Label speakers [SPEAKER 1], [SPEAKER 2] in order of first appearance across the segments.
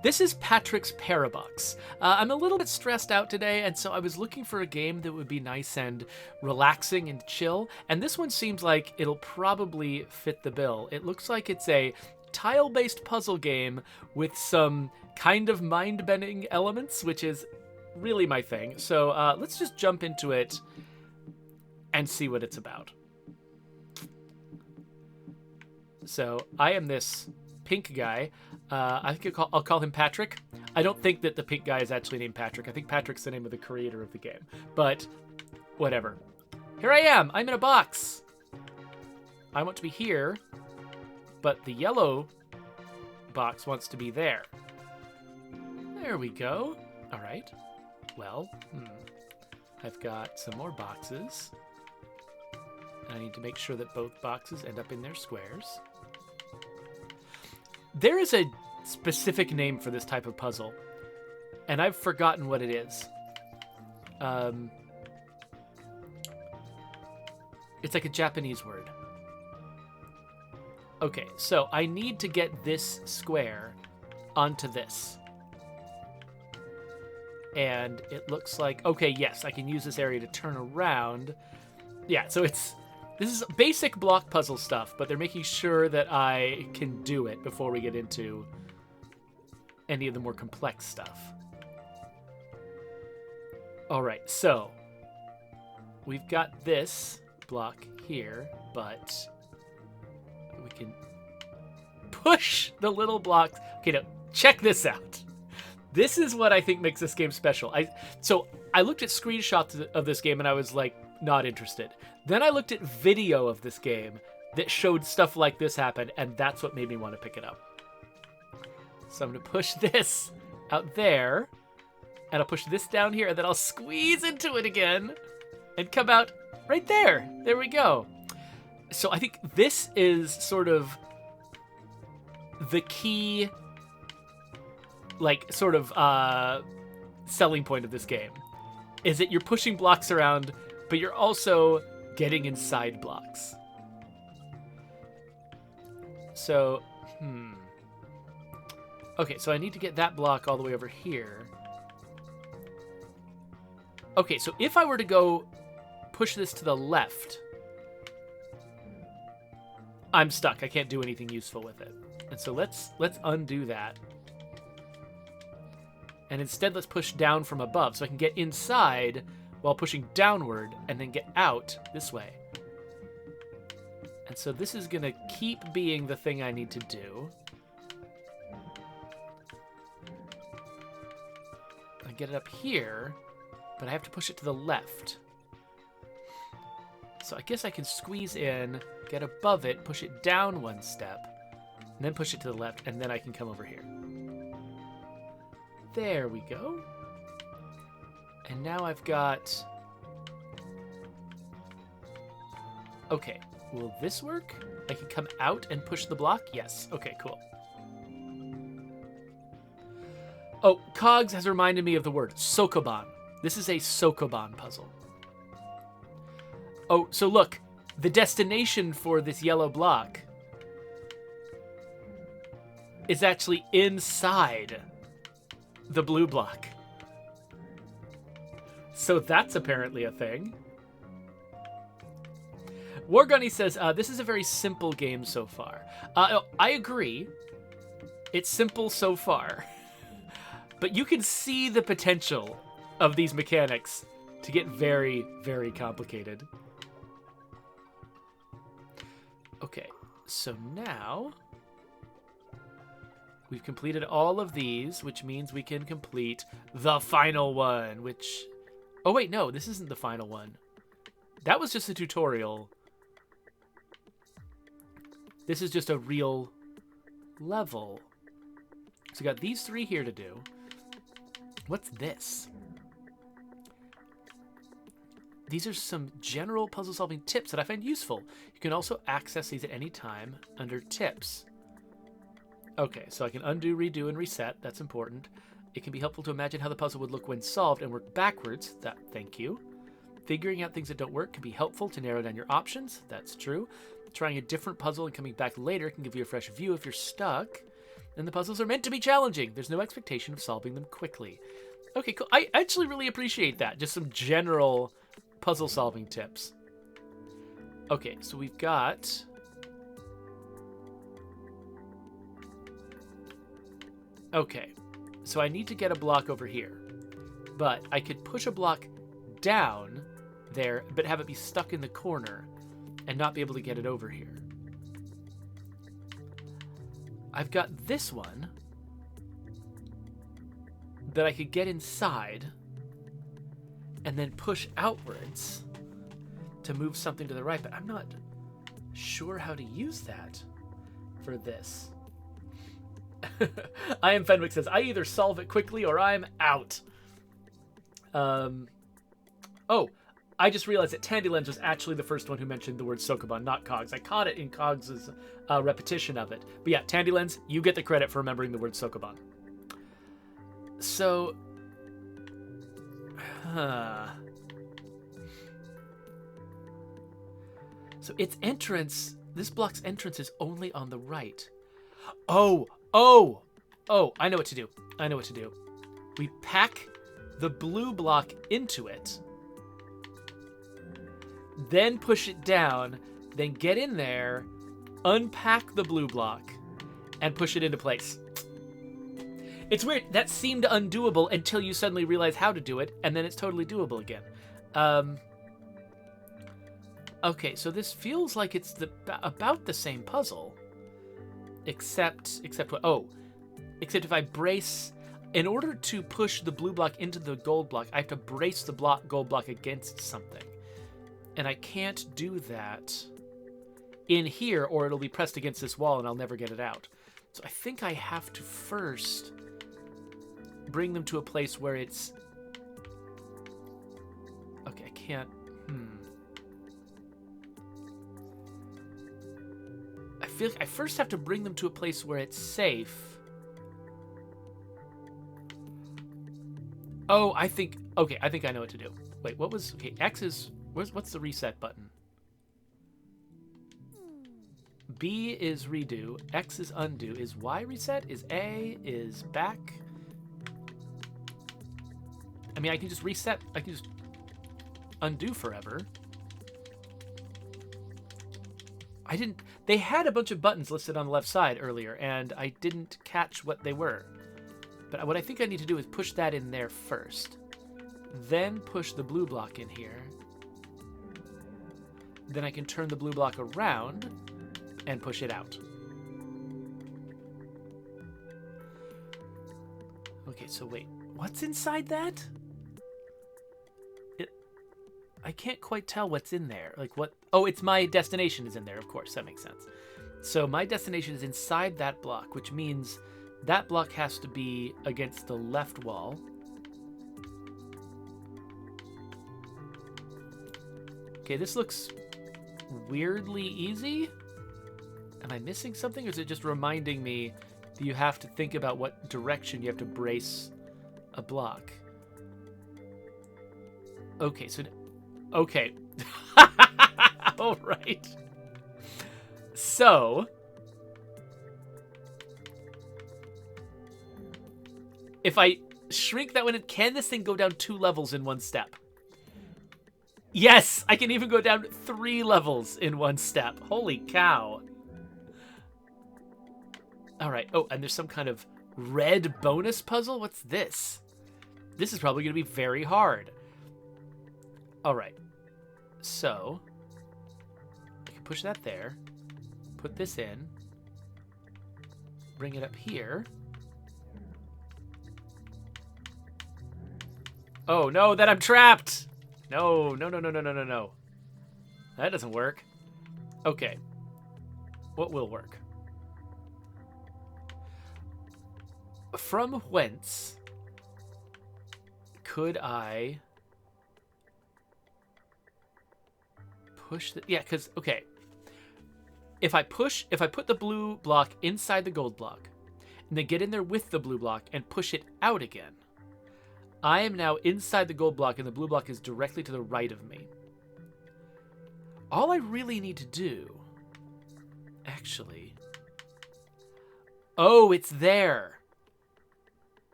[SPEAKER 1] This is Patrick's Parabox. I'm a little bit stressed out today, and so I was looking for a game that would be nice and relaxing and chill, and this one seems like it'll probably fit the bill. It looks like it's a tile-based puzzle game with some kind of mind-bending elements, which is really my thing. So let's just jump into it and see what it's about. So I am this pink guy. I think I'll call him Patrick. I don't think that the pink guy is actually named Patrick. I think Patrick's the name of the creator of the game. But whatever. Here I am. I'm in a box. I want to be here, but the yellow box wants to be there. There we go. All right. Well, I've got some more boxes. I need to make sure that both boxes end up in their squares. There is a specific name for this type of puzzle, and I've forgotten what it is. It's like a Japanese word. Okay, so I need to get this square onto this. And it looks like, okay, yes, I can use this area to turn around. Yeah, so this is basic block puzzle stuff, but they're making sure that I can do it before we get into any of the more complex stuff. All right, so we've got this block here, but we can push the little blocks. Okay, now check this out. This is what I think makes this game special. So I looked at screenshots of this game and I was like, not interested. Then I looked at video of this game that showed stuff like this happen, and that's what made me want to pick it up. So I'm going to push this out there, and I'll push this down here, and then I'll squeeze into it again and come out right there. There we go. So I think this is sort of the key, like, sort of selling point of this game, is that you're pushing blocks around, but you're also getting inside blocks. So, okay, so I need to get that block all the way over here. Okay, so if I were to go push this to the left, I'm stuck. I can't do anything useful with it. And so let's undo that. And instead, let's push down from above so I can get inside while pushing downward and then get out this way. And so this is going to keep being the thing I need to do. I get it up here, but I have to push it to the left. So I guess I can squeeze in, get above it, push it down one step, and then push it to the left, and then I can come over here. There we go. And now I've got... Okay, will this work? I can come out and push the block? Yes. Okay, cool. Oh, Cogs has reminded me of the word Sokoban. This is a Sokoban puzzle. Oh, so look, the destination for this yellow block is actually inside the blue block. So that's apparently a thing. Wargunny says, this is a very simple game so far. I agree. It's simple so far. But you can see the potential of these mechanics to get very, very complicated. Okay, so now we've completed all of these, which means we can complete the final one, which... Oh, wait, no, this isn't the final one. That was just a tutorial. This is just a real level. So we got these three here to do. What's this? These are some general puzzle-solving tips that I find useful. You can also access these at any time under tips. Okay, so I can undo, redo, and reset. That's important. It can be helpful to imagine how the puzzle would look when solved and work backwards. Thank you. Figuring out things that don't work can be helpful to narrow down your options. That's true. Trying a different puzzle and coming back later can give you a fresh view if you're stuck. And the puzzles are meant to be challenging. There's no expectation of solving them quickly. Okay, cool. I actually really appreciate that. Just some general puzzle solving tips. Okay, so we've got... Okay, so I need to get a block over here. But I could push a block down there, but have it be stuck in the corner and not be able to get it over here. I've got this one that I could get inside and then push outwards to move something to the right, but I'm not sure how to use that for this. I am Fenwick says, I either solve it quickly or I'm out. Oh, I just realized that Tandylens was actually the first one who mentioned the word Sokoban, not Cogs. I caught it in Cogs' repetition of it. But yeah, Tandylens, you get the credit for remembering the word Sokoban. So... So its entrance, this block's entrance is only on the right. Oh, I know what to do. I know what to do. We pack the blue block into it, then push it down, then get in there, unpack the blue block, and push it into place. It's weird. That seemed undoable until you suddenly realize how to do it, and then it's totally doable again. Okay, so this feels like it's about the same puzzle, except what? Oh, except if I brace, in order to push the blue block into the gold block, I have to brace the gold block against something, and I can't do that in here, or it'll be pressed against this wall, and I'll never get it out. So I think I have to first bring them to a place where it's... Okay, I can't... I feel like I first have to bring them to a place where it's safe. Oh, I think... Okay, I think I know what to do. Wait, what was... Okay, X is... What's the reset button? B is redo. X is undo. Is Y reset? Is A? Is back? I mean, I can just reset. I can just undo forever. I didn't... They had a bunch of buttons listed on the left side earlier, and I didn't catch what they were. But what I think I need to do is push that in there first. Then push the blue block in here. Then I can turn the blue block around and push it out. Okay, so wait. What's inside that? I can't quite tell what's in there. Like what? Oh, it's my destination is in there, of course. That makes sense. So my destination is inside that block, which means that block has to be against the left wall. Okay, this looks weirdly easy. Am I missing something, or is it just reminding me that you have to think about what direction you have to brace a block? Okay, so... Okay. All right. So... If I shrink that one, can this thing go down 2 levels in one step? Yes! I can even go down 3 levels in one step. Holy cow. Alright. Oh, and there's some kind of red bonus puzzle? What's this? This is probably going to be very hard. Alright. So, I can push that there. Put this in. Bring it up here. Oh, no, then I'm trapped! No. That doesn't work. Okay. What will work? From whence could I push the... Yeah, because, okay. If I put the blue block inside the gold block, and then get in there with the blue block and push it out again, I am now inside the gold block, and the blue block is directly to the right of me. All I really need to do, actually... Oh, it's there.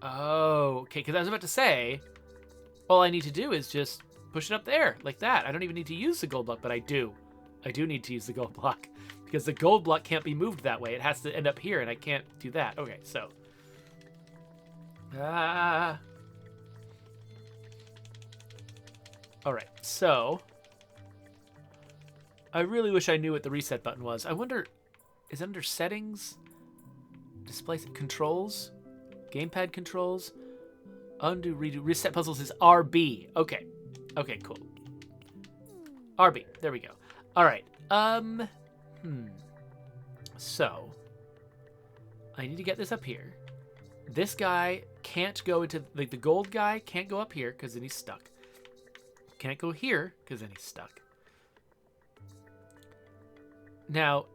[SPEAKER 1] Oh, okay, because I was about to say, all I need to do is just push it up there, like that. I don't even need to use the gold block, but I do. I do need to use the gold block, because the gold block can't be moved that way. It has to end up here, and I can't do that. Okay, so. Alright, so. I really wish I knew what the reset button was. I wonder, is it under settings? Display controls? Gamepad controls? Undo, redo. Reset puzzles is RB. Okay. Okay, cool. RB. There we go. Alright. So. I need to get this up here. This guy can't go into... Like, the gold guy can't go up here because then he's stuck. Can't go here because then he's stuck. Now,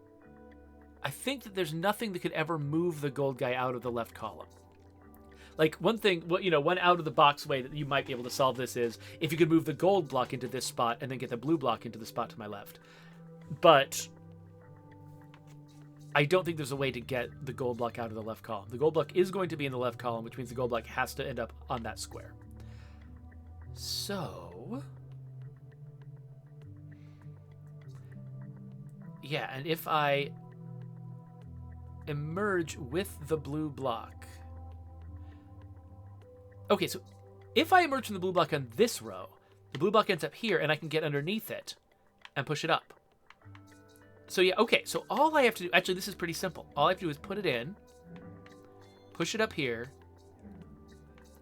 [SPEAKER 1] I think that there's nothing that could ever move the gold guy out of the left column. Like, one thing, well, you know, one out-of-the-box way that you might be able to solve this is if you could move the gold block into this spot and then get the blue block into the spot to my left. But I don't think there's a way to get the gold block out of the left column. The gold block is going to be in the left column, which means the gold block has to end up on that square. So... yeah, and if I emerge with the blue block... okay, so if I emerge from the blue block on this row, the blue block ends up here, and I can get underneath it and push it up. So yeah, okay, so all I have to do... actually, this is pretty simple. All I have to do is put it in, push it up here,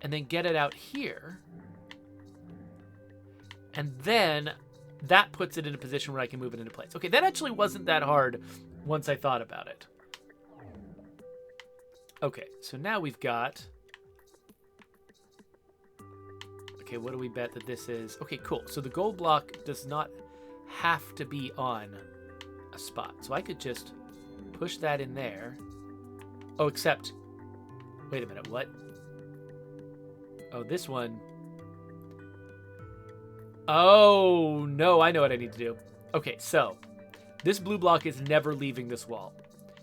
[SPEAKER 1] and then get it out here. And then that puts it in a position where I can move it into place. Okay, that actually wasn't that hard once I thought about it. Okay, so now we've got... okay, what do we bet that this is? Okay, cool. So the gold block does not have to be on a spot. So I could just push that in there. Oh, except... wait a minute, what? Oh, this one... oh, no, I know what I need to do. Okay, so this blue block is never leaving this wall.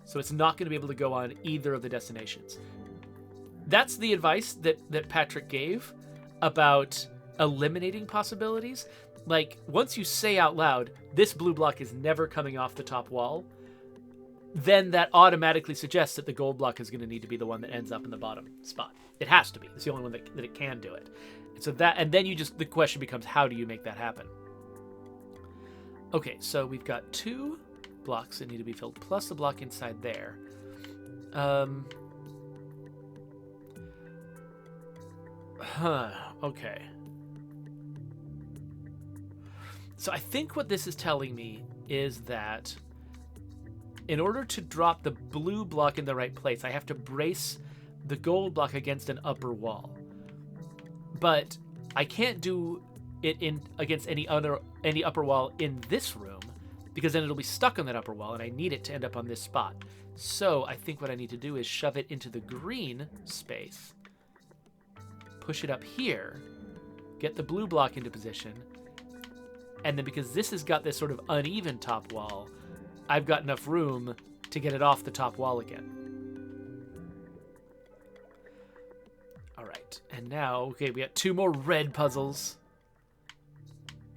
[SPEAKER 1] So it's not going to be able to go on either of the destinations. That's the advice that Patrick gave about eliminating possibilities. Like, once you say out loud, this blue block is never coming off the top wall, then that automatically suggests that the gold block is going to need to be the one that ends up in the bottom spot. It has to be. It's the only one that it can do it. So that, and then the question becomes, how do you make that happen? Okay, so we've got 2 blocks that need to be filled, plus the block inside there. Okay. So I think what this is telling me is that in order to drop the blue block in the right place, I have to brace the gold block against an upper wall. But I can't do it against any upper wall in this room, because then it'll be stuck on that upper wall, and I need it to end up on this spot. So I think what I need to do is shove it into the green space, push it up here, get the blue block into position, and then because this has got this sort of uneven top wall, I've got enough room to get it off the top wall again. Alright, and now, okay, we got 2 more red puzzles.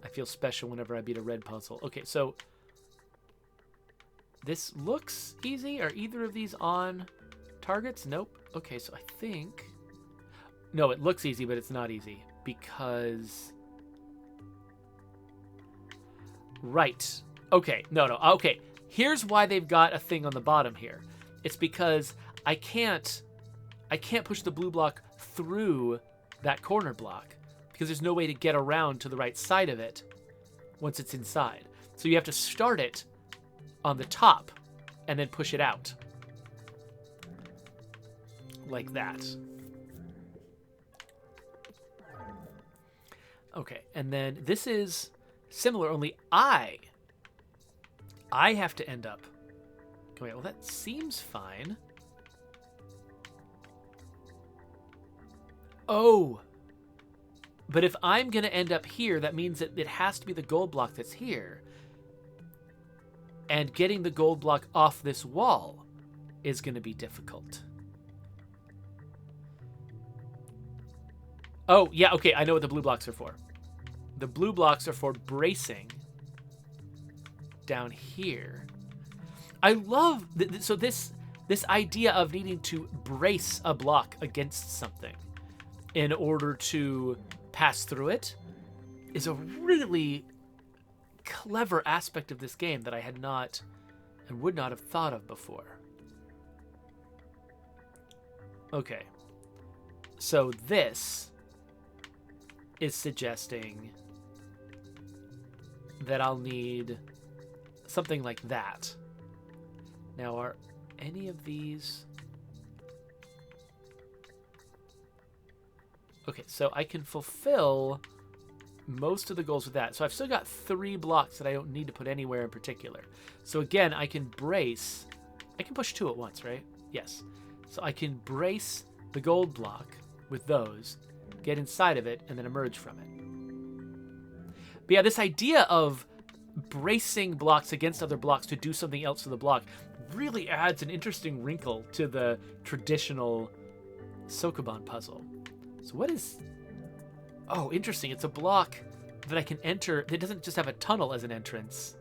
[SPEAKER 1] I feel special whenever I beat a red puzzle. Okay, so this looks easy. Are either of these on targets? Nope. Okay, so I think... no, it looks easy, but it's not easy because... right. Okay, no, okay. Here's why they've got a thing on the bottom here. It's because I can't push the blue block through that corner block because there's no way to get around to the right side of it once it's inside. So you have to start it on the top and then push it out. Like that. Okay, and then this is similar, only I have to end up... wait, well, that seems fine. Oh! But if I'm going to end up here, that means that it has to be the gold block that's here. And getting the gold block off this wall is going to be difficult. Oh, yeah, okay, I know what the blue blocks are for. The blue blocks are for bracing down here. I love so this idea of needing to brace a block against something in order to pass through it is a really clever aspect of this game that I had not and would not have thought of before. Okay. So this is suggesting that I'll need something like that. Now, are any of these... Okay, so I can fulfill most of the goals with that. So I've still got 3 blocks that I don't need to put anywhere in particular. So again, I can brace... I can push 2 at once, right? Yes. So I can brace the gold block with those, get inside of it, and then emerge from it. But yeah, this idea of bracing blocks against other blocks to do something else to the block really adds an interesting wrinkle to the traditional Sokoban puzzle. So what is... Oh, interesting. It's a block that I can enter. That doesn't just have a tunnel as an entrance.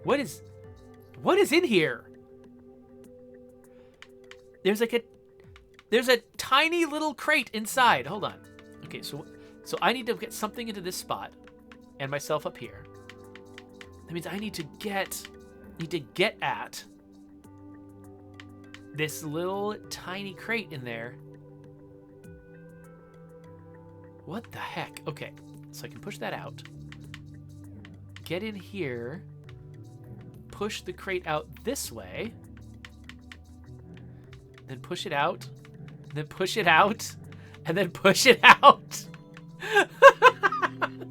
[SPEAKER 1] What is in here? There's a tiny little crate inside. Hold on. Okay, so I need to get something into this spot and myself up here. That means I need to get at this little tiny crate in there. What the heck? Okay, so I can push that out. Get in here. Push the crate out this way. Then push it out. Then push it out. And then push it out.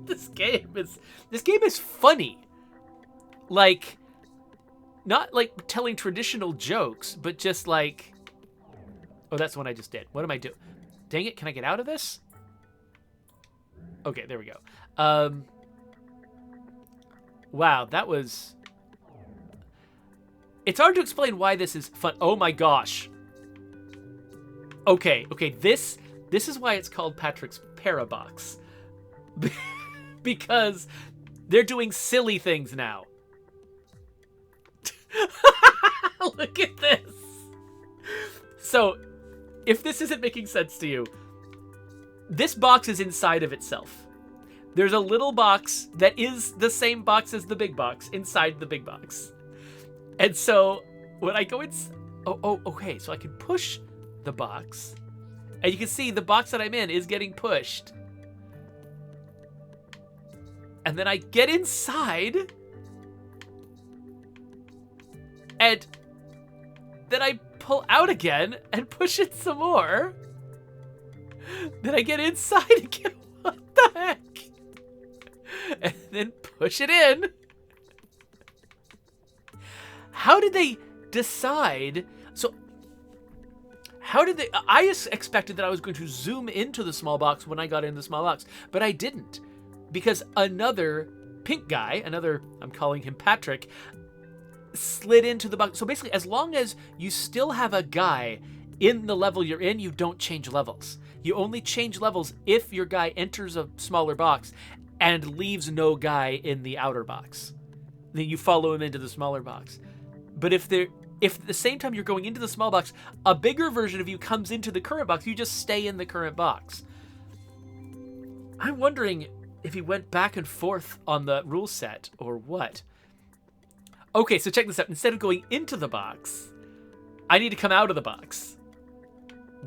[SPEAKER 1] This game is funny. Like, not like telling traditional jokes, but just like... Oh, that's the one I just did. What am I doing? Dang it, can I get out of this? Okay, there we go. Wow, that was... It's hard to explain why this is fun. Oh my gosh. Okay, this is why it's called Patrick's Parabox. Because they're doing silly things now. Look at this. So, if this isn't making sense to you, this box is inside of itself. There's a little box that is the same box as the big box inside the big box. And so, when I go in... okay, so I can push the box. And you can see the box that I'm in is getting pushed. And then I get inside... And then I pull out again and push it some more. Then I get inside again. What the heck? And then push it in. How did they decide? So, how did they... I expected that I was going to zoom into the small box when I got in the small box. But I didn't. Because another pink guy, I'm calling him Patrick... slid into the box. So basically, as long as you still have a guy in the level you're in, you don't change levels. You only change levels if your guy enters a smaller box and leaves no guy in the outer box. Then you follow him into the smaller box. But if at the same time you're going into the small box, a bigger version of you comes into the current box, you just stay in the current box. I'm wondering if he went back and forth on the rule set or what. Okay, so check this out. Instead of going into the box, I need to come out of the box.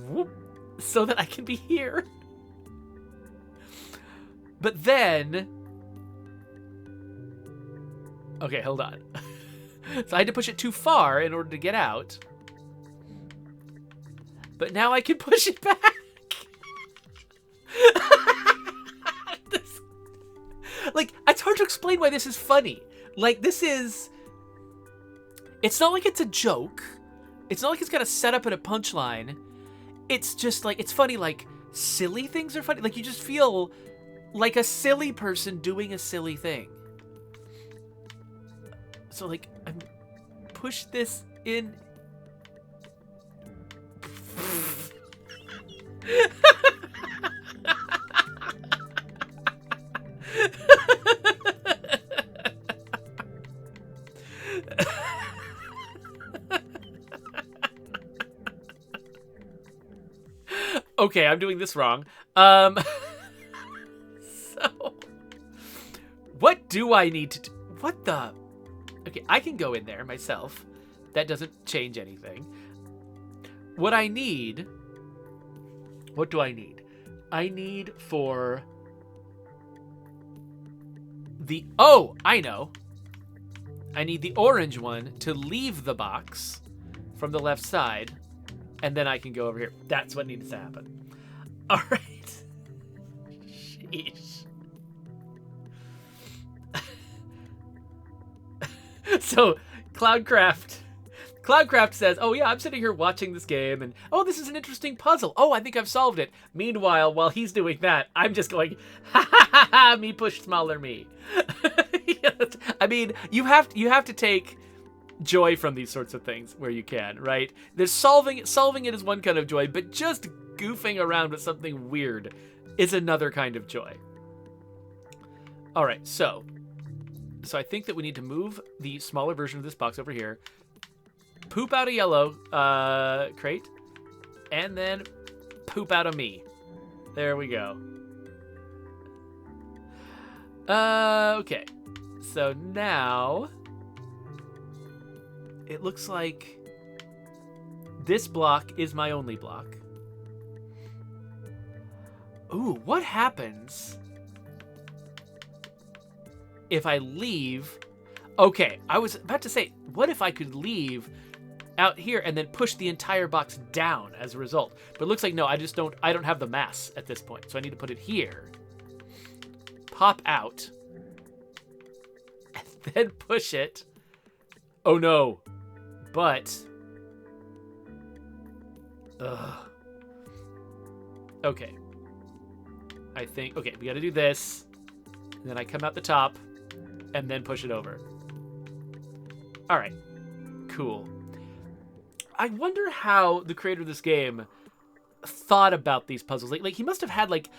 [SPEAKER 1] Whoop, so that I can be here. But then... Okay, hold on. So I had to push it too far in order to get out. But now I can push it back. Like, it's hard to explain why this is funny. Like, this is... It's not like it's a joke. It's not like it's got a setup and a punchline. It's just like, it's funny, like, silly things are funny. Like, you just feel like a silly person doing a silly thing. So, like, push this in Okay, I'm doing this wrong. So, what do I need to do? What the? Okay, I can go in there myself. That doesn't change anything. What I need... What do I need? I need for... the... Oh, I know. I need the orange one to leave the box from the left side, and then I can go over here. That's what needs to happen. All right. Sheesh. So, Cloudcraft says, oh yeah, I'm sitting here watching this game, and oh, this is an interesting puzzle. Oh, I think I've solved it. Meanwhile, while he's doing that, I'm just going, ha ha ha ha, me push smaller me. I mean, you have to take joy from these sorts of things where you can, right? There's solving it is one kind of joy, but just goofing around with something weird is another kind of joy. All right, so I think that we need to move the smaller version of this box over here, poop out a yellow crate, and then poop out a me. There we go. Okay. So now it looks like this block is my only block. Ooh, what happens if I leave? Okay, I was about to say, what if I could leave out here and then push the entire box down as a result? But it looks like no, I don't have the mass at this point. So I need to put it here. Pop out. And then push it. Oh no. But okay. I think okay, we gotta do this. And then I come out the top and then push it over. Alright. Cool. I wonder how the creator of this game thought about these puzzles. Like he must have had like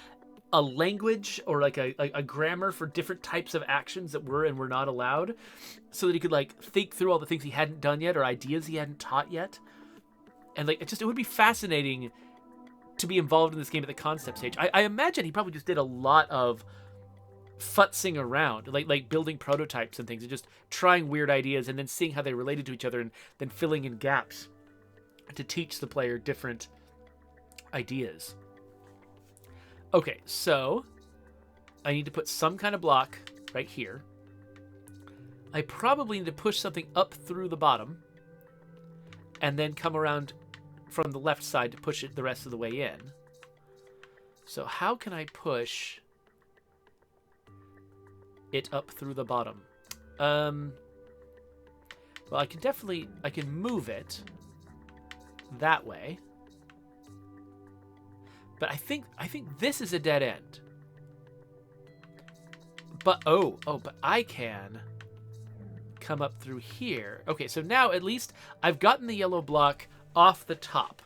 [SPEAKER 1] a language or like a grammar for different types of actions that were and were not allowed, so that he could like think through all the things he hadn't done yet or ideas he hadn't taught yet. And like it would be fascinating to be involved in this game at the concept stage. I imagine he probably just did a lot of futzing around, like building prototypes and things and just trying weird ideas and then seeing how they related to each other and then filling in gaps to teach the player different ideas. Okay, so I need to put some kind of block right here. I probably need to push something up through the bottom and then come around from the left side to push it the rest of the way in. So how can I push it up through the bottom? Well, I can move it that way. But I think this is a dead end. But but I can come up through here. Okay, so now at least I've gotten the yellow block off the top.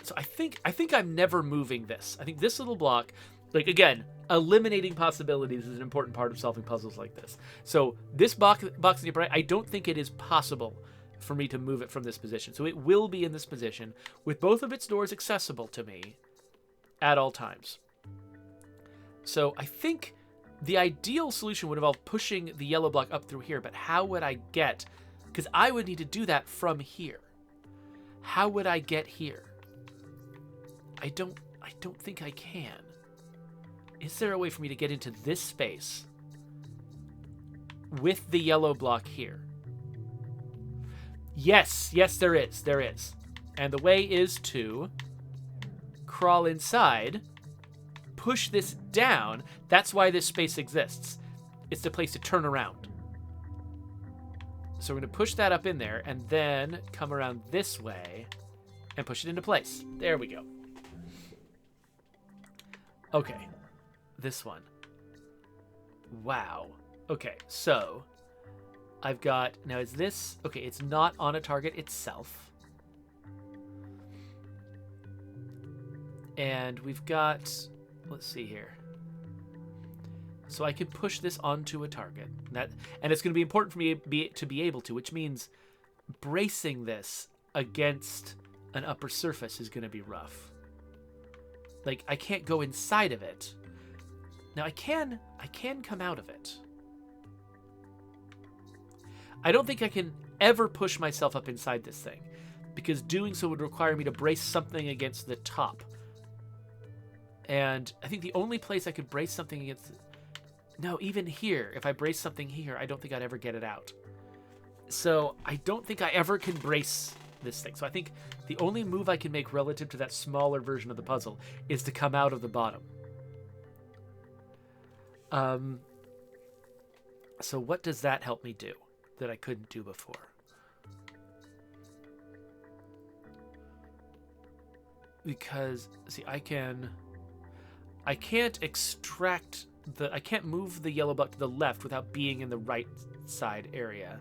[SPEAKER 1] So I think I'm never moving this. I think this little block, like again, eliminating possibilities is an important part of solving puzzles like this. So this box in the upper right, I don't think it is possible for me to move it from this position. So it will be in this position with both of its doors accessible to me at all times. So I think the ideal solution would involve pushing the yellow block up through here, but how would I get, because I would need to do that from here. How would I get here? I don't think I can. Is there a way for me to get into this space with the yellow block here? Yes, there is. And the way is to crawl inside, push this down. That's why this space exists. It's the place to turn around. So we're going to push that up in there and then come around this way and push it into place. There we go. Okay. This one. Wow. Okay, so I've got, now is this, okay, it's not on a target itself. And we've got, let's see here. So I can push this onto a target. And it's going to be important for me to be able to, which means bracing this against an upper surface is going to be rough. Like, I can't go inside of it. Now, I can come out of it. I don't think I can ever push myself up inside this thing, because doing so would require me to brace something against the top. And I think the only place I could brace something against... No, even here, if I brace something here, I don't think I'd ever get it out. So I don't think I ever can brace this thing. So I think the only move I can make relative to that smaller version of the puzzle is to come out of the bottom. So what does that help me do that I couldn't do before? Because, see, I can't extract I can't move the yellow block to the left without being in the right side area.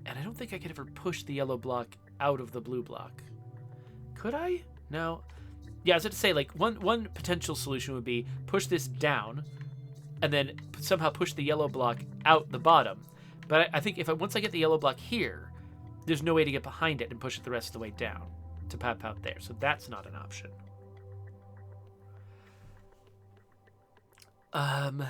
[SPEAKER 1] And I don't think I could ever push the yellow block out of the blue block. Could I? No. Yeah, I was going to say, like, one potential solution would be push this down and then somehow push the yellow block out the bottom. But I think once I get the yellow block here, there's no way to get behind it and push it the rest of the way down to pop out there. So that's not an option. And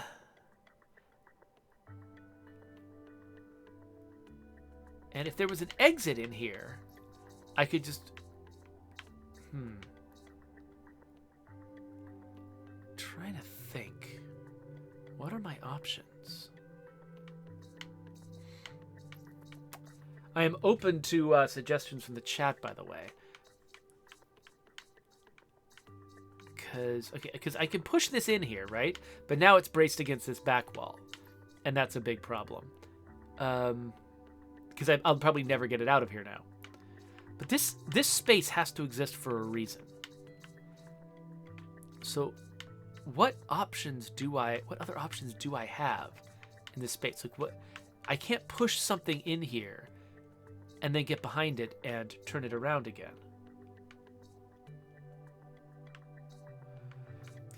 [SPEAKER 1] if there was an exit in here, I could just... Trying to think. What are my options? I am open to suggestions from the chat, by the way. Because I can push this in here, right? But now it's braced against this back wall. And that's a big problem. Because I'll probably never get it out of here now. But this space has to exist for a reason. So what other options do I have in this space? Like, I can't push something in here and then get behind it and turn it around again.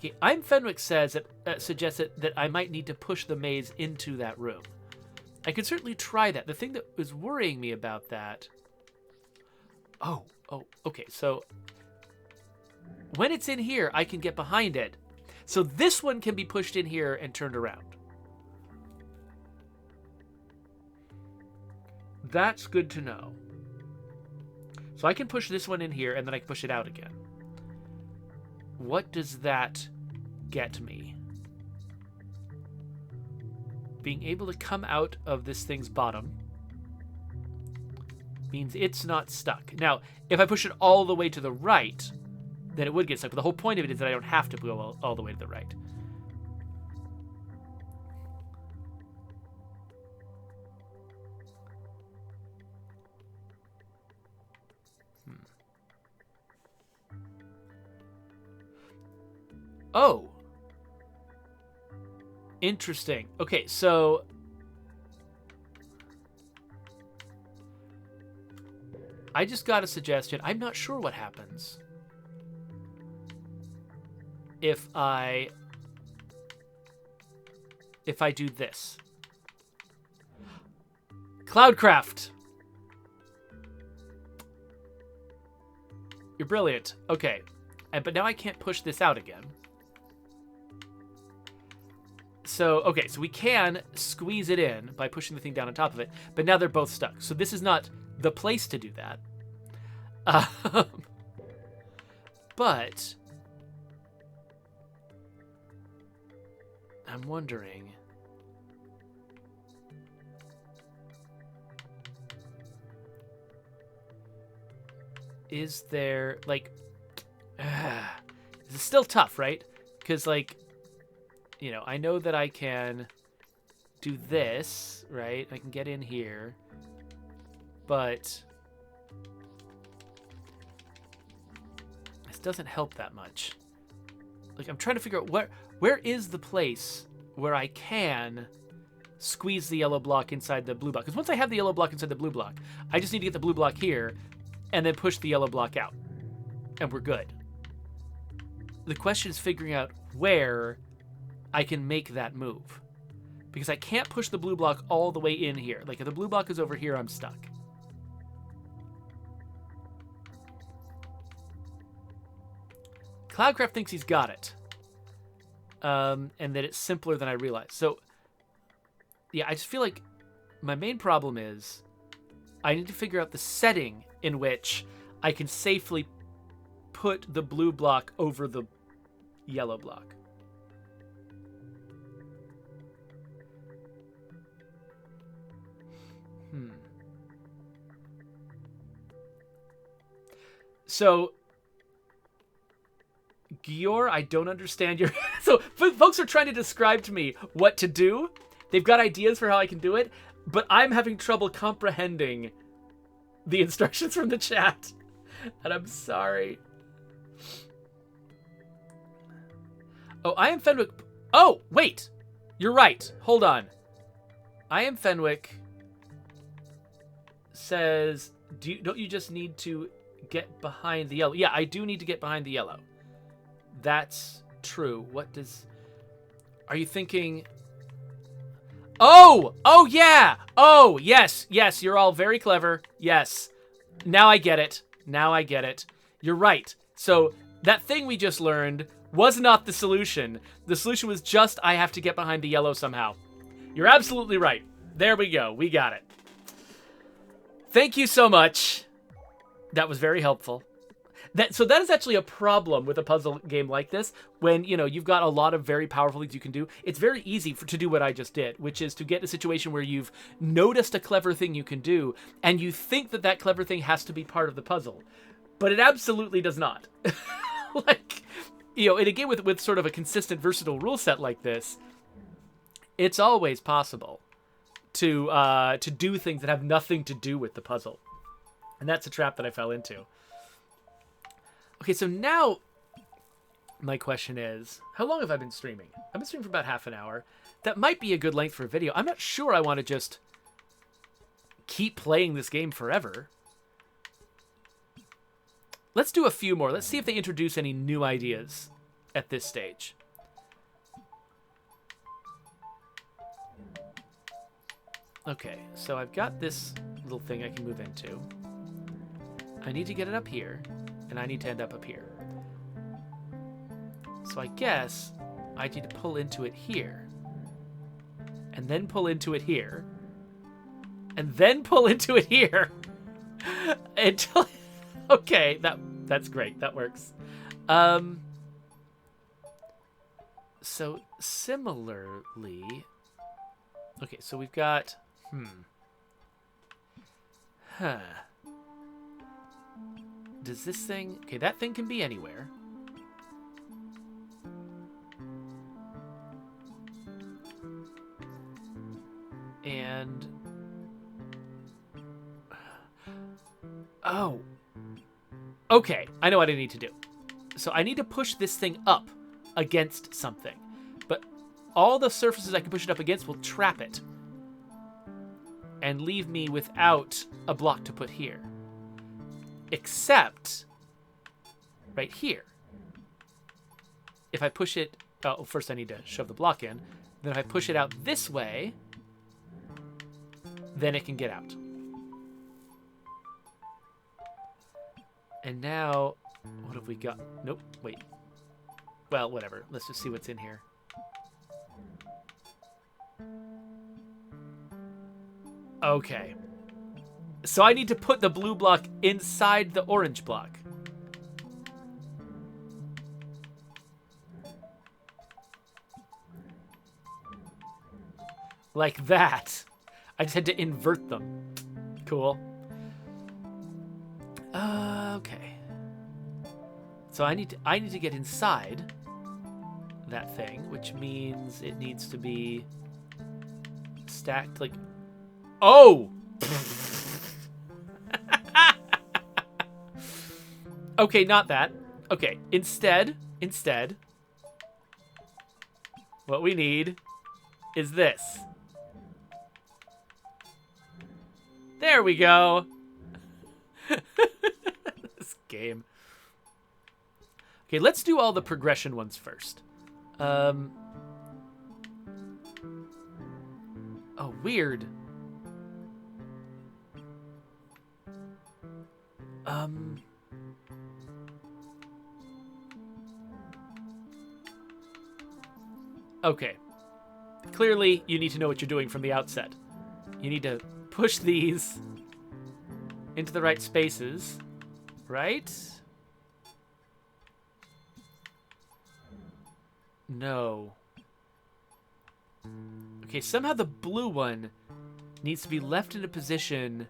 [SPEAKER 1] Okay, Fenwick suggests that I might need to push the maze into that room. I could certainly try that. The thing that was worrying me about that... Oh, okay, so... When it's in here, I can get behind it. So this one can be pushed in here and turned around. That's good to know. So I can push this one in here, and then I can push it out again. What does that get me? Being able to come out of this thing's bottom means it's not stuck. Now, if I push it all the way to the right, then it would get stuck. But the whole point of it is that I don't have to go all the way to the right. Oh. Interesting. Okay, so... I just got a suggestion. I'm not sure what happens if I do this. Cloudcraft! You're brilliant. Okay. But now I can't push this out again. So, okay, so we can squeeze it in by pushing the thing down on top of it, but now they're both stuck. So this is not the place to do that. But I'm wondering... Is there, like... This is still tough, right? Because, like... You know, I know that I can do this, right? I can get in here, but this doesn't help that much. Like, I'm trying to figure out where is the place where I can squeeze the yellow block inside the blue block. Because once I have the yellow block inside the blue block, I just need to get the blue block here and then push the yellow block out. And we're good. The question is figuring out where I can make that move. Because I can't push the blue block all the way in here. Like, if the blue block is over here, I'm stuck. Cloudcraft thinks he's got it. And that it's simpler than I realized. So, yeah, I just feel like my main problem is I need to figure out the setting in which I can safely put the blue block over the yellow block. So, Gior, I don't understand your... So, folks are trying to describe to me what to do. They've got ideas for how I can do it, but I'm having trouble comprehending the instructions from the chat. And I'm sorry. Oh, I am Fenwick... Oh, wait! You're right. Hold on. I am Fenwick says, don't you just need to get behind the yellow? Yeah, I do need to get behind the yellow. That's true. What does... Are you thinking... Oh! Oh, yeah! Oh, yes. Yes, you're all very clever. Yes. Now I get it. Now I get it. You're right. So, that thing we just learned was not the solution. The solution was just I have to get behind the yellow somehow. You're absolutely right. There we go. We got it. Thank you so much. That was very helpful. So that is actually a problem with a puzzle game like this. When, you know, you've got a lot of very powerful things you can do. It's very easy to do what I just did, which is to get in a situation where you've noticed a clever thing you can do, and you think that that clever thing has to be part of the puzzle. But it absolutely does not. Like, you know, in a game with sort of a consistent, versatile rule set like this, it's always possible to do things that have nothing to do with the puzzle. And that's a trap that I fell into. Okay, so now my question is, how long have I been streaming? I've been streaming for about half an hour. That might be a good length for a video. I'm not sure I want to just keep playing this game forever. Let's do a few more. Let's see if they introduce any new ideas at this stage. Okay, so I've got this little thing I can move into. I need to get it up here, and I need to end up here. So I guess I need to pull into it here, and then pull into it here, and then pull into it here, until... Okay, that's great. That works. So similarly... Okay, so we've got... Does this thing... Okay, that thing can be anywhere. And... Oh. Okay, I know what I need to do. So I need to push this thing up against something. But all the surfaces I can push it up against will trap it. And leave me without a block to put here. Except right here. If I push it... Oh, first I need to shove the block in. Then if I push it out this way, then it can get out. And now, what have we got? Nope, wait. Well, whatever. Let's just see what's in here. Okay. So I need to put the blue block inside the orange block. Like that. I just had to invert them. Cool. Okay. So I need to get inside that thing, which means it needs to be stacked like... Oh! Okay, not that. Okay, instead, what we need is this. There we go. This game. Okay, let's do all the progression ones first. Oh, weird. Okay. Clearly, you need to know what you're doing from the outset. You need to push these into the right spaces, right? No. Okay, somehow the blue one needs to be left in a position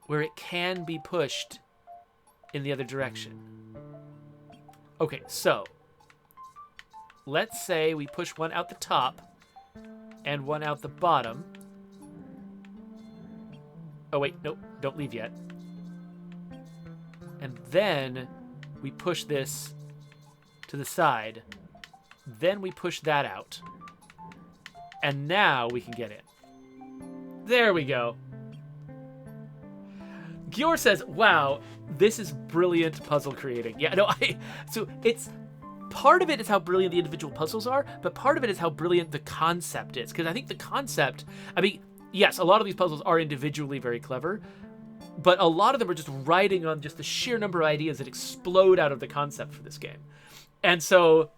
[SPEAKER 1] where it can be pushed in the other direction. Okay, so let's say we push one out the top and one out the bottom. Oh, wait, nope, don't leave yet. And then we push this to the side. Then we push that out. And now we can get in. There we go. Gior says, wow, this is brilliant puzzle creating. Yeah, no, so it's, part of it is how brilliant the individual puzzles are, but part of it is how brilliant the concept is. Because I think the concept, I mean, yes, a lot of these puzzles are individually very clever, but a lot of them are just riding on just the sheer number of ideas that explode out of the concept for this game. And so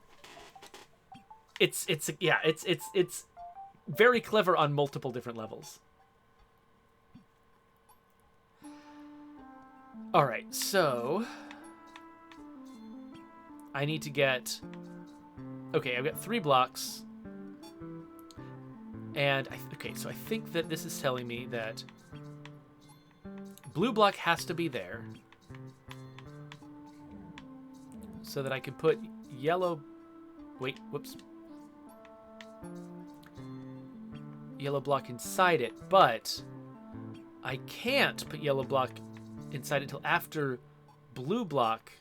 [SPEAKER 1] it's very clever on multiple different levels. All right, so I need to get, okay, I've got 3 blocks. And, okay, so I think that this is telling me that blue block has to be there so that I can put yellow, wait, whoops. Yellow block inside it, but I can't put yellow block inside until after blue block.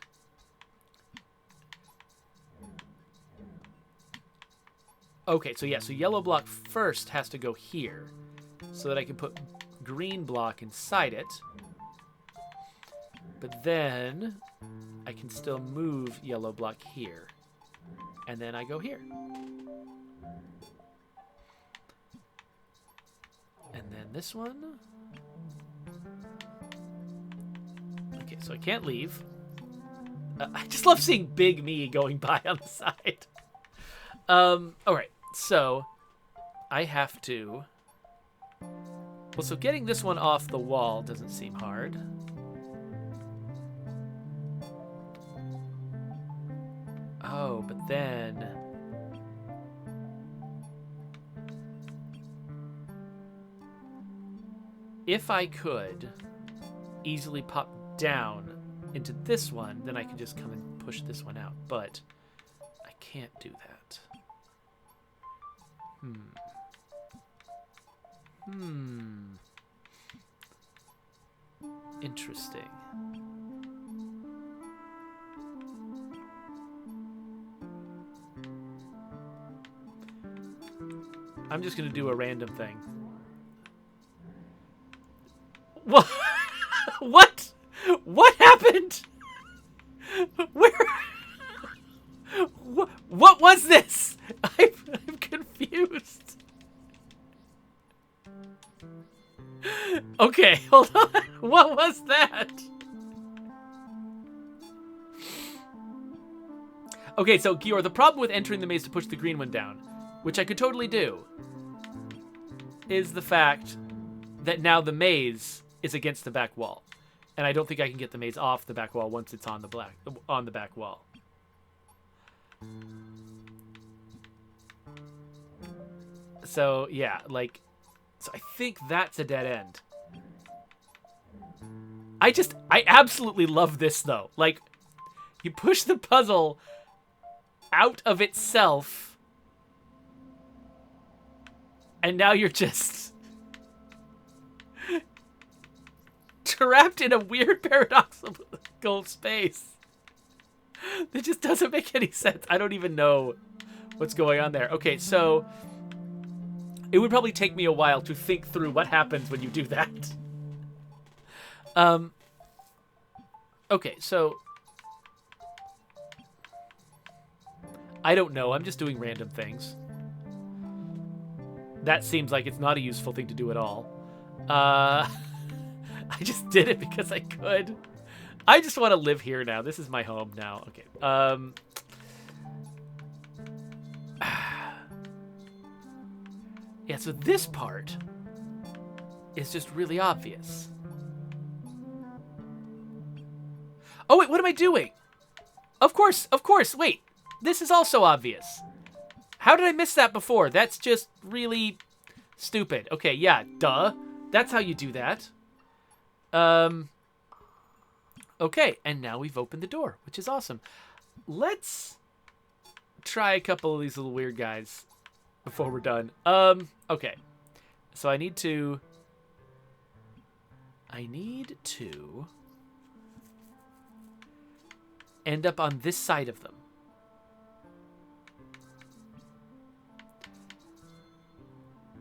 [SPEAKER 1] Okay, so yeah, so yellow block first has to go here so that I can put green block inside it. But then I can still move yellow block here. And then I go here. And then this one. Okay, so I can't leave. I just love seeing big me going by on the side. All right, so I have to... Well, so getting this one off the wall doesn't seem hard. Oh, but then... If I could easily pop down into this one, then I could just come and push this one out. But I can't do that. Interesting. I'm just going to do a random thing. What? What? What happened? Where? What was this? I'm confused. Okay, hold on. What was that? Okay, so Gior, the problem with entering the maze to push the green one down, which I could totally do, is the fact that now the maze is against the back wall. And I don't think I can get the maze off the back wall once it's on the back wall. So, yeah, like, so I think that's a dead end. I absolutely love this, though. Like, you push the puzzle out of itself, and now you're just trapped in a weird paradoxical space that just doesn't make any sense. I don't even know what's going on there. Okay, so It would probably take me a while to think through what happens when you do that. Okay, so... I don't know. I'm just doing random things. That seems like it's not a useful thing to do at all. I just did it because I could. I just want to live here now. This is my home now. Okay. Yeah, so this part is just really obvious. Oh, wait, what am I doing? Of course, wait. This is also obvious. How did I miss that before? That's just really stupid. Okay, yeah, duh. That's how you do that. Okay, and now we've opened the door, which is awesome. Let's try a couple of these little weird guys before we're done. Okay. So I need to end up on this side of them.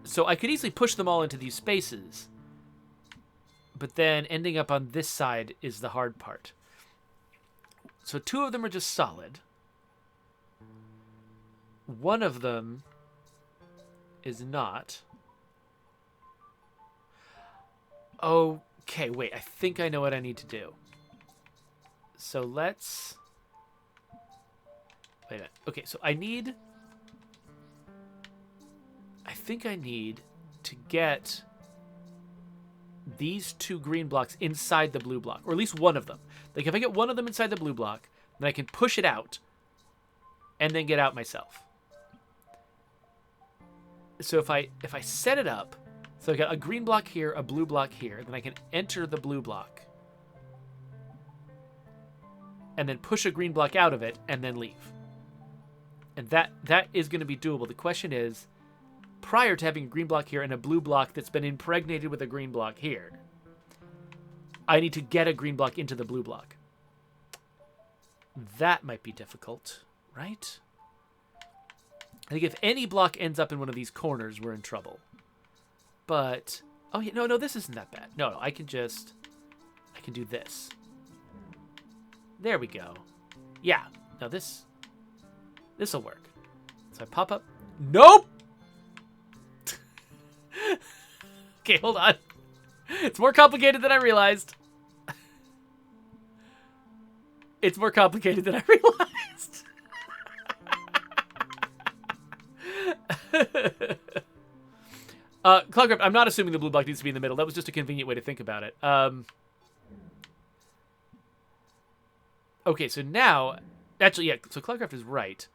[SPEAKER 1] So I could easily push them all into these spaces, but then ending up on this side is the hard part. So 2 of them are just solid. One of them is not. Okay, wait, I think I know what I need to do. So let's... Wait a minute. Okay, so I think I need to get these 2 green blocks inside the blue block, or at least one of them. Like, if I get one of them inside the blue block, then I can push it out and then get out myself. So if I set it up, so I've got a green block here, a blue block here, then I can enter the blue block and then push a green block out of it and then leave. And that is going to be doable. The question is, prior to having a green block here and a blue block that's been impregnated with a green block here, I need to get a green block into the blue block. That might be difficult, right? I think if any block ends up in one of these corners, we're in trouble. But, oh yeah, no, this isn't that bad. No, I can do this. There we go. Yeah, now this'll work. So I pop up. Nope! Okay, hold on. It's more complicated than I realized. It's more complicated than I realized. Cloudcraft, I'm not assuming the blue block needs to be in the middle. That was just a convenient way to think about it. Okay, so now... Actually, yeah, so Cloudcraft is right.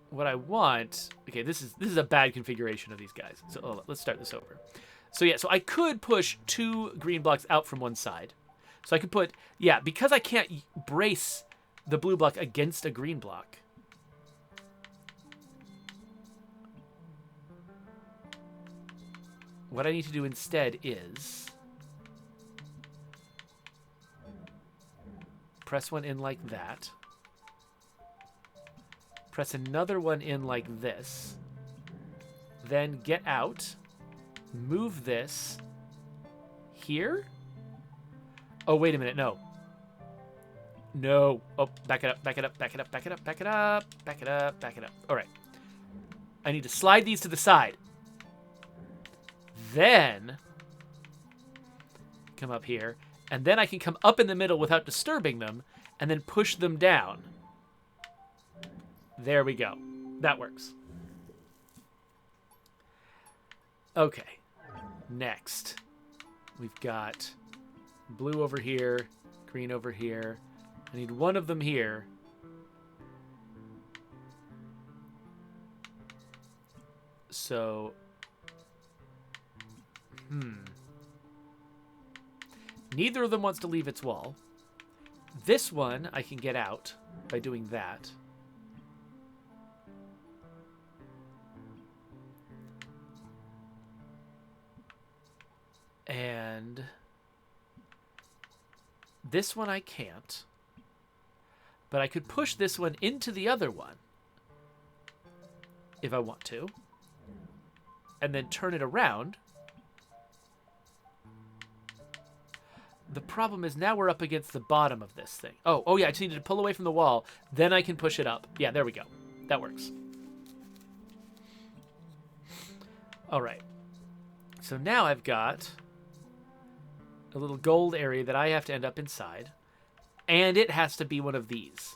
[SPEAKER 1] What I want... Okay, this is a bad configuration of these guys. So let's start this over. So yeah, so I could push 2 green blocks out from one side. So I could put... Yeah, because I can't brace the blue block against a green block. What I need to do instead is... Press one in like that. Press another one in like this. Then get out. Move this here. Oh, wait a minute. No. No. Oh, back it up, back it up, back it up, back it up, back it up, back it up, back it up. All right. I need to slide these to the side. Then come up here. And then I can come up in the middle without disturbing them and then push them down. There we go. That works. Okay. Next, we've got blue over here, green over here. I need one of them here. So, neither of them wants to leave its wall. This one I can get out by doing that. And this one I can't. But I could push this one into the other one. if I want to. And then turn it around. The problem is now we're up against the bottom of this thing. Oh yeah, I just needed to pull away from the wall. Then I can push it up. Yeah, there we go. That works. All right. So now I've got a little gold area that I have to end up inside. And it has to be one of these.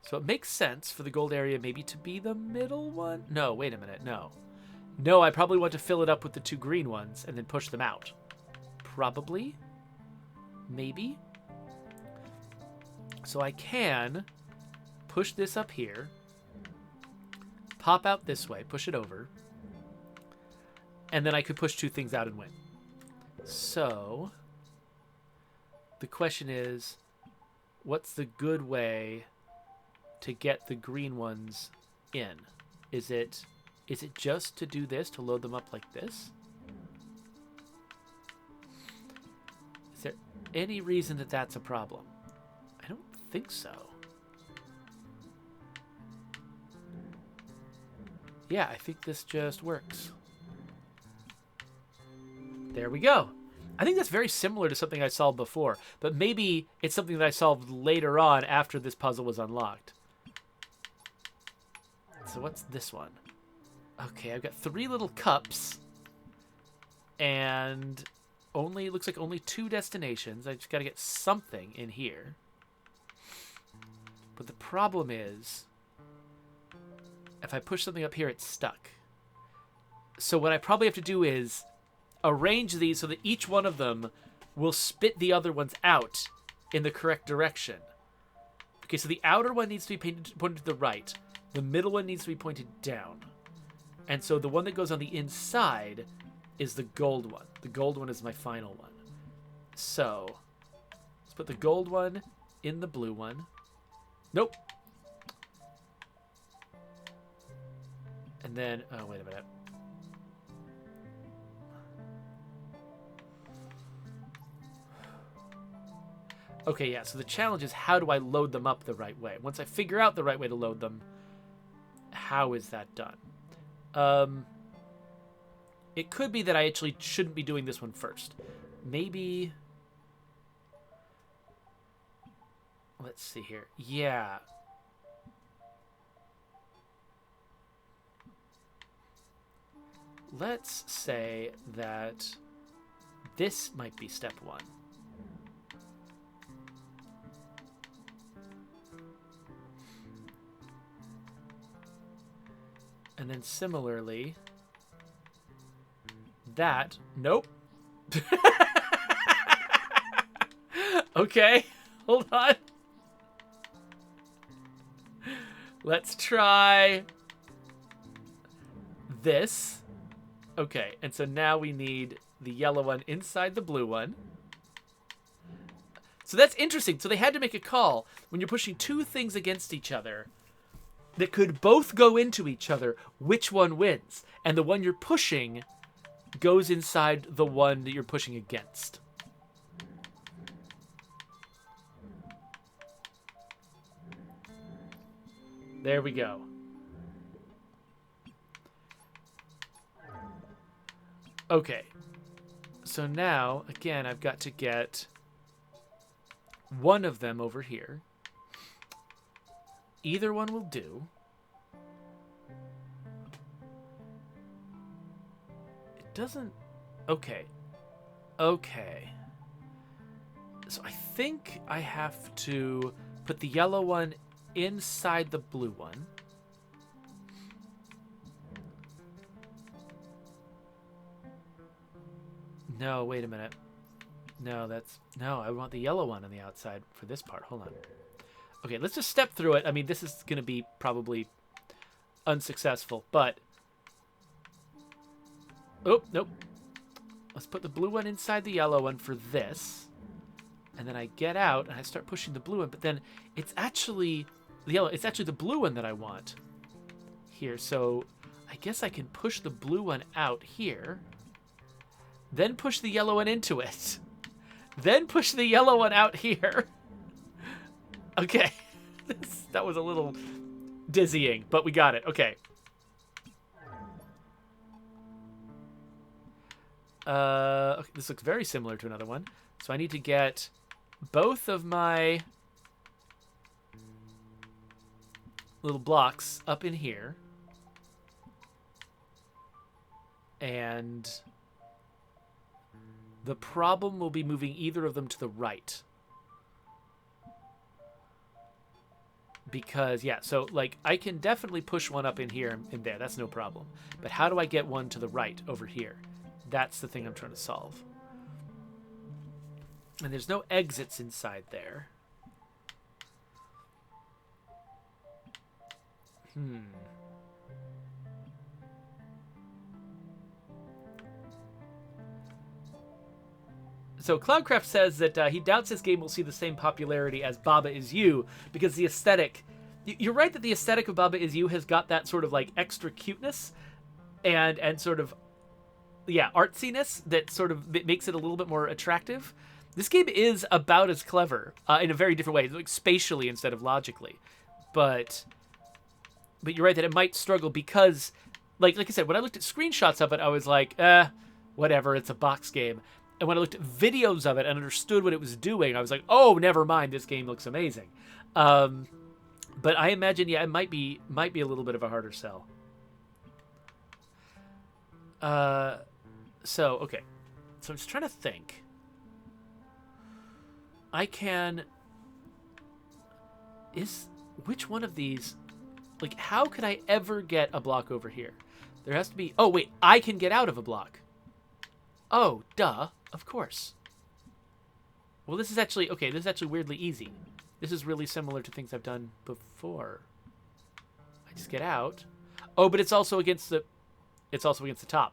[SPEAKER 1] So it makes sense for the gold area maybe to be the middle one. No, wait a minute. No. No, I probably want to fill it up with the 2 green ones and then push them out. Probably. Maybe. So I can push this up here. Pop out this way. Push it over. And then I could push 2 things out and win. So the question is, what's the good way to get the green ones in? Is it just to do this, to load them up like this? Is there any reason that that's a problem? I don't think so. Yeah, I think this just works. There we go. I think that's very similar to something I solved before, but maybe it's something that I solved later on after this puzzle was unlocked. So what's this one? Okay, I've got 3 little cups, and looks like only 2 destinations. I just got to get something in here. But the problem is, if I push something up here, it's stuck. So what I probably have to do is arrange these so that each one of them will spit the other ones out in the correct direction. Okay, so the outer one needs to be pointed to the right. The middle one needs to be pointed down. And so the one that goes on the inside is the gold one. The gold one is my final one. So let's put the gold one in the blue one. Nope. And then, oh, wait a minute. Okay, yeah, so the challenge is how do I load them up the right way? Once I figure out the right way to load them, how is that done? It could be that I actually shouldn't be doing this one first. Maybe... Let's see here. Yeah. Let's say that this might be step 1. And then similarly, that, nope. Okay, hold on. Let's try this. Okay, and so now we need the yellow one inside the blue one. So that's interesting. So they had to make a call when you're pushing 2 things against each other that could both go into each other, which one wins? And the one you're pushing goes inside the one that you're pushing against. There we go. Okay. So now, again, I've got to get one of them over here. Either one will do. It doesn't... Okay. Okay. So I think I have to put the yellow one inside the blue one. No, wait a minute. No, I want the yellow one on the outside for this part. Hold on. Okay, let's just step through it. I mean, this is going to be probably unsuccessful, but... Oh, nope. Let's put the blue one inside the yellow one for this. And then I get out and I start pushing the blue one, but then it's actually the yellow. It's actually the blue one that I want here. So I guess I can push the blue one out here. Then push the yellow one into it. Then push the yellow one out here. Okay, that was a little dizzying, but we got it. Okay. Okay, this looks very similar to another one. So I need to get both of my little blocks up in here. And the problem will be moving either of them to the right. Because, yeah, so, like, I can definitely push one up in here and there. That's no problem. But how do I get one to the right over here? That's the thing I'm trying to solve. And there's no exits inside there. So Cloudcraft says that he doubts this game will see the same popularity as Baba Is You because the aesthetic... You're right that the aesthetic of Baba Is You has got that sort of, like, extra cuteness and sort of, yeah, artsiness that sort of makes it a little bit more attractive. This game is about as clever in a very different way, like spatially instead of logically. But you're right that it might struggle because, like I said, when I looked at screenshots of it, I was like, whatever, it's a box game. And when I looked at videos of it and understood what it was doing, I was like, oh, never mind, this game looks amazing. But I imagine, yeah, it might be a little bit of a harder sell. So, okay. So I'm just trying to think. I can... Which one of these... Like, how could I ever get a block over here? There has to be... Oh, wait, I can get out of a block. Oh, duh. Of course. Well, this is actually... Okay, this is actually weirdly easy. This is really similar to things I've done before. I just get out. Oh, but it's also against the... It's also against the top.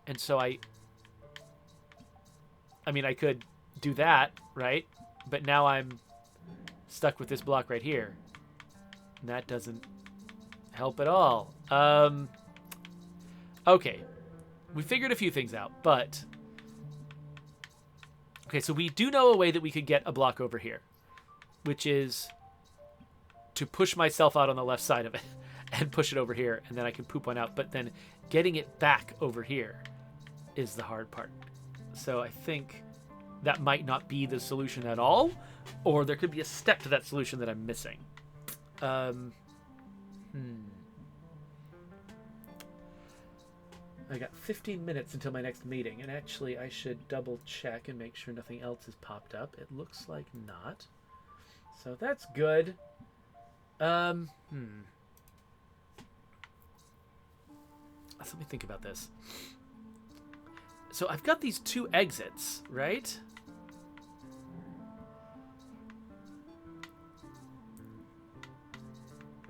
[SPEAKER 1] And so I mean, I could do that, right? But now I'm stuck with this block right here. And that doesn't help at all. Okay. We figured a few things out, but... Okay, so we do know a way that we could get a block over here, which is to push myself out on the left side of it and push it over here, and then I can poop one out. But then getting it back over here is the hard part. So I think that might not be the solution at all, or there could be a step to that solution that I'm missing. I got 15 minutes until my next meeting, and actually I should double check and make sure nothing else has popped up. It looks like not. So that's good. Let me think about this. So I've got these two exits, right?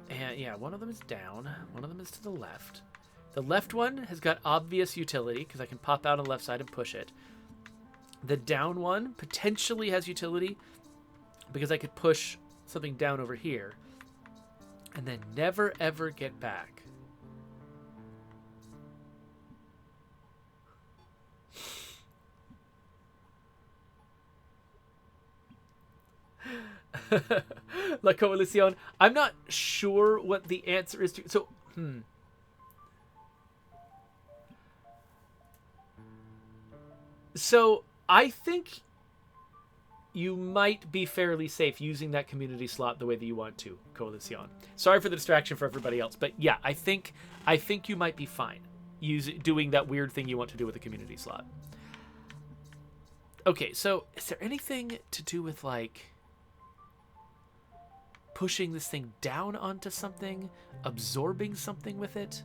[SPEAKER 1] And yeah, one of them is down. One of them is to the left. The left one has got obvious utility because I can pop out on the left side and push it. The down one potentially has utility because I could push something down over here and then never ever get back. La Coalición. I'm not sure what the answer is to... So, So, I think you might be fairly safe using that community slot the way that you want to, Coalición. Sorry for the distraction for everybody else, but yeah, I think you might be fine doing that weird thing you want to do with the community slot. Okay, so is there anything to do with, like, pushing this thing down onto something, absorbing something with it?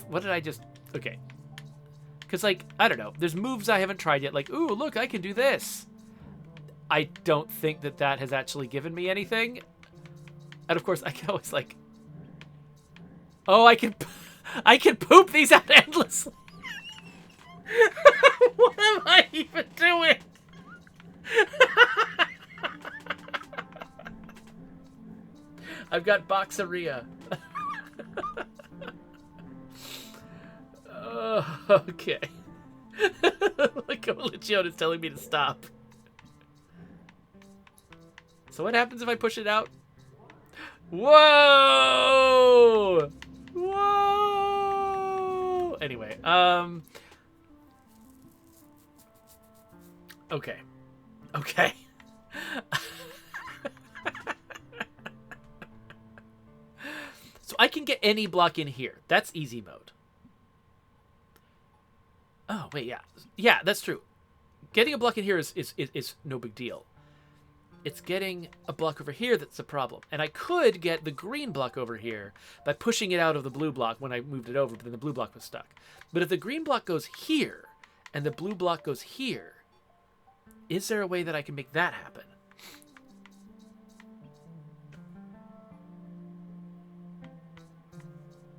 [SPEAKER 1] What did I just... Okay. Because, like, I don't know. There's moves I haven't tried yet. Like, ooh, look, I can do this. I don't think that has actually given me anything. And, of course, I can always, like... Oh, I can poop these out endlessly. What am I even doing? I've got boxeria. Okay. Coalition is telling me to stop. So what happens if I push it out? Whoa! Whoa! Anyway, okay. Okay. So I can get any block in here. That's easy mode. Oh, wait, yeah. Yeah, that's true. Getting a block in here is no big deal. It's getting a block over here that's the problem. And I could get the green block over here by pushing it out of the blue block when I moved it over, but then the blue block was stuck. But if the green block goes here and the blue block goes here, is there a way that I can make that happen?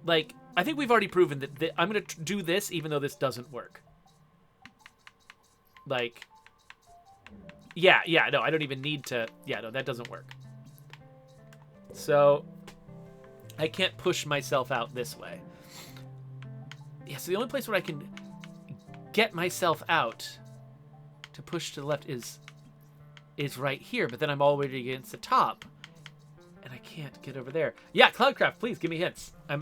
[SPEAKER 1] Like, I think we've already proven that I'm going to do this even though this doesn't work. Like, yeah, no, I don't even need to. Yeah, no, that doesn't work. So, I can't push myself out this way. Yeah, so the only place where I can get myself out to push to the left is right here, but then I'm already against the top, and I can't get over there. Yeah, Cloudcraft, please give me hints. I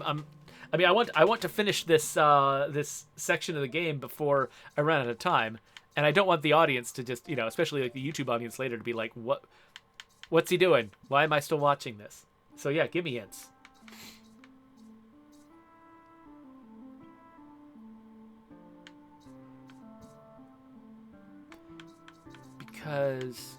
[SPEAKER 1] mean, I want to finish this this section of the game before I run out of time, and I don't want the audience to just, you know, especially like the YouTube audience later, to be like, what's he doing? Why am I still watching this? So yeah, give me hints. Because,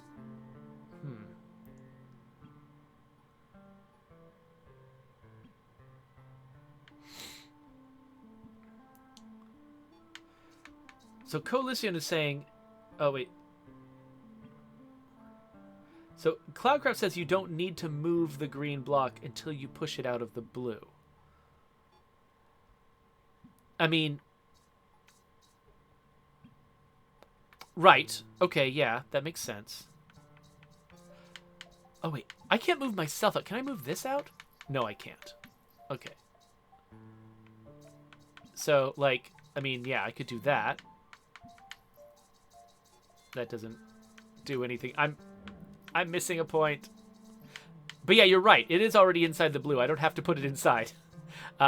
[SPEAKER 1] So Coalition is saying, oh wait. So Cloudcraft says you don't need to move the green block until you push it out of the blue. I mean, right. Okay, yeah, that makes sense. Oh wait, I can't move myself out. Can I move this out? No, I can't. Okay. So, like, I mean, yeah, I could do that. That doesn't do anything. I'm missing a point. But yeah, you're right. It is already inside the blue. I don't have to put it inside.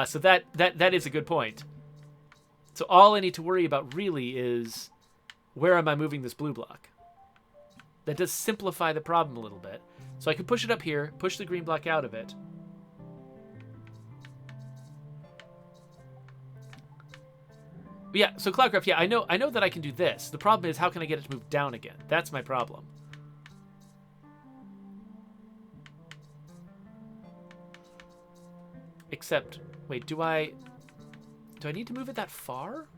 [SPEAKER 1] So that is a good point. So all I need to worry about really is where am I moving this blue block? That does simplify the problem a little bit. So I can push it up here, push the green block out of it. But yeah, so Cloudcraft, yeah, I know that I can do this. The problem is, how can I get it to move down again? That's my problem. Except, wait, do I need to move it that far?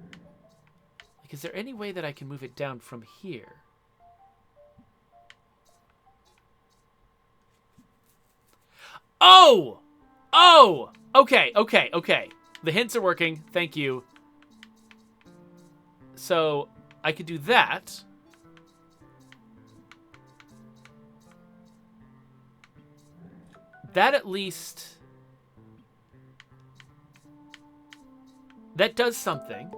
[SPEAKER 1] Like, is there any way that I can move it down from here? Oh! Oh! Okay. The hints are working. Thank you. So, I could do that. That at least... that does something.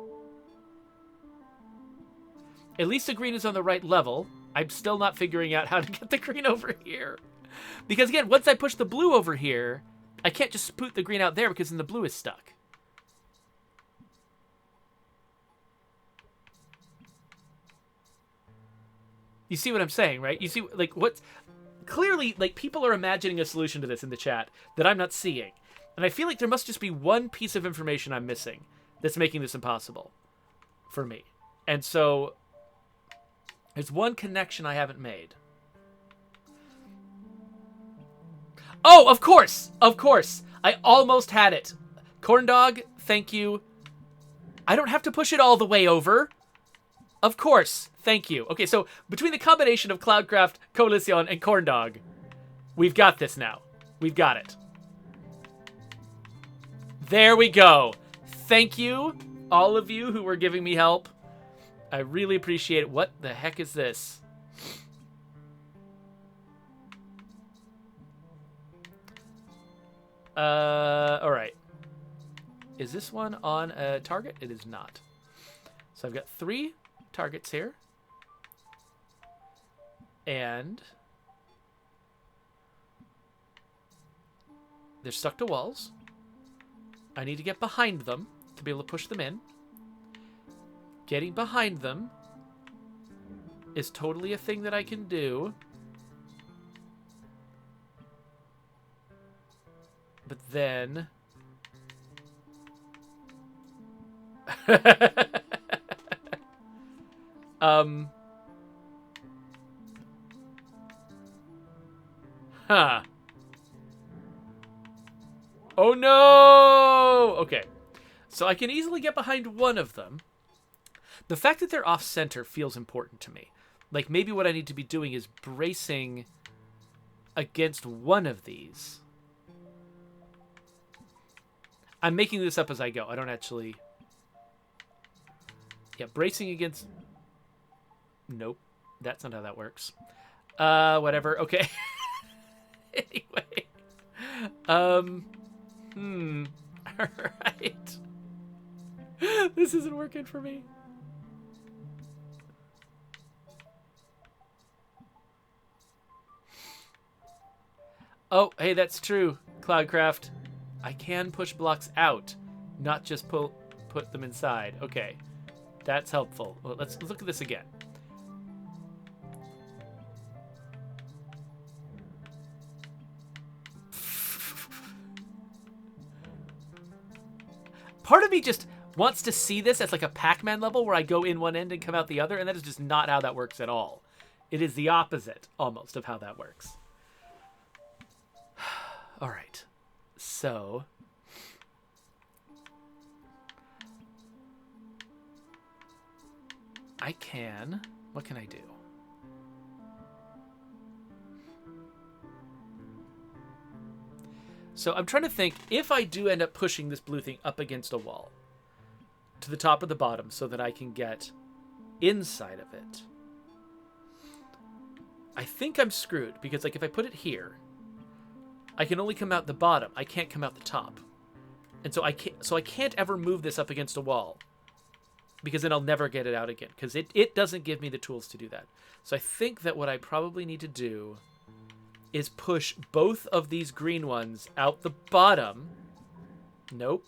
[SPEAKER 1] At least the green is on the right level. I'm still not figuring out how to get the green over here. Because again, once I push the blue over here, I can't just put the green out there because then the blue is stuck. You see what I'm saying, right? You see, like, what's... clearly, like, people are imagining a solution to this in the chat that I'm not seeing. And I feel like there must just be one piece of information I'm missing that's making this impossible for me. And so, there's one connection I haven't made. Oh, of course! Of course! I almost had it. Corndog, thank you. I don't have to push it all the way over. Of course. Thank you. Okay, so between the combination of Cloudcraft, Coalition, and Corndog, we've got this now. We've got it. There we go. Thank you, all of you who were giving me help. I really appreciate it. What the heck is this? All right. Is this one on a target? It is not. So I've got 3, targets here. And they're stuck to walls. I need to get behind them to be able to push them in. Getting behind them is totally a thing that I can do. But then... Huh. Oh no! Okay. So I can easily get behind one of them. The fact that they're off-center feels important to me. Like, maybe what I need to be doing is bracing against one of these. I'm making this up as I go. I don't actually... Yeah, bracing against... Nope. That's not how that works. Whatever. Okay. Anyway. Alright. This isn't working for me. Oh, hey, that's true, Cloudcraft. I can push blocks out, not just put them inside. Okay, that's helpful. Well, let's look at this again. Part of me just wants to see this as like a Pac-Man level where I go in one end and come out the other, and that is just not how that works at all. It is the opposite, almost, of how that works. All right, so I can, what can I do? So I'm trying to think, if I do end up pushing this blue thing up against a wall to the top or the bottom so that I can get inside of it, I think I'm screwed, because like if I put it here, I can only come out the bottom. I can't come out the top. And so I can't ever move this up against a wall, because then I'll never get it out again, because it doesn't give me the tools to do that. So I think that what I probably need to do is push both of these green ones out the bottom. Nope.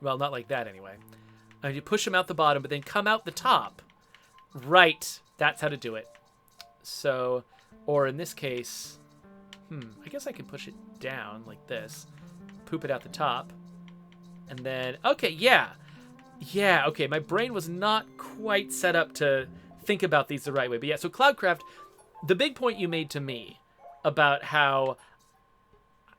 [SPEAKER 1] Well, not like that anyway. I need to push them out the bottom, but then come out the top. Right. That's how to do it. So, or in this case... I guess I can push it down like this. Poop it out the top. And then... Okay, yeah. Yeah, okay. My brain was not quite set up to think about these the right way. But yeah, so Cloudcraft, the big point you made to me about how...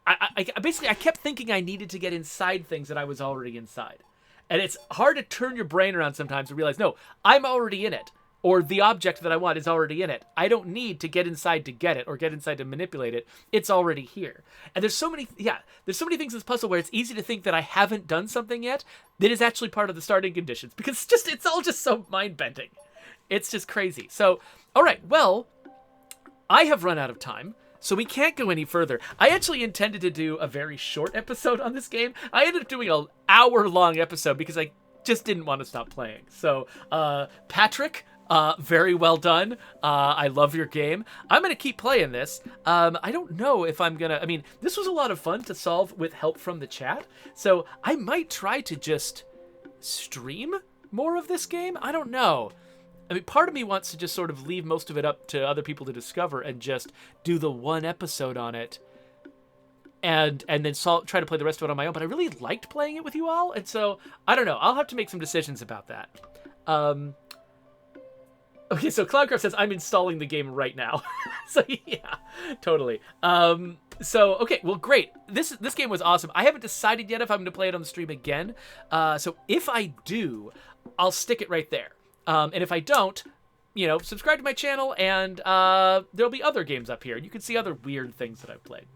[SPEAKER 1] I basically, I kept thinking I needed to get inside things that I was already inside. And it's hard to turn your brain around sometimes to realize, no, I'm already in it. Or the object that I want is already in it. I don't need to get inside to get it or get inside to manipulate it. It's already here. And there's so many things in this puzzle where it's easy to think that I haven't done something yet that is actually part of the starting conditions, because it's all just so mind-bending. It's just crazy. So, all right, well, I have run out of time, so we can't go any further. I actually intended to do a very short episode on this game. I ended up doing an hour-long episode because I just didn't want to stop playing. So, Patrick... very well done. I love your game. I'm going to keep playing this. I don't know if I'm going to... I mean, this was a lot of fun to solve with help from the chat, so I might try to just stream more of this game. I don't know. I mean, part of me wants to just sort of leave most of it up to other people to discover and just do the one episode on it and then try to play the rest of it on my own. But I really liked playing it with you all, and so, I don't know. I'll have to make some decisions about that. Okay, so Cloudcraft says, I'm installing the game right now. So, yeah, totally. So, okay, well, great. This game was awesome. I haven't decided yet if I'm going to play it on the stream again. So if I do, I'll stick it right there. And if I don't, subscribe to my channel, and there'll be other games up here. You can see other weird things that I've played.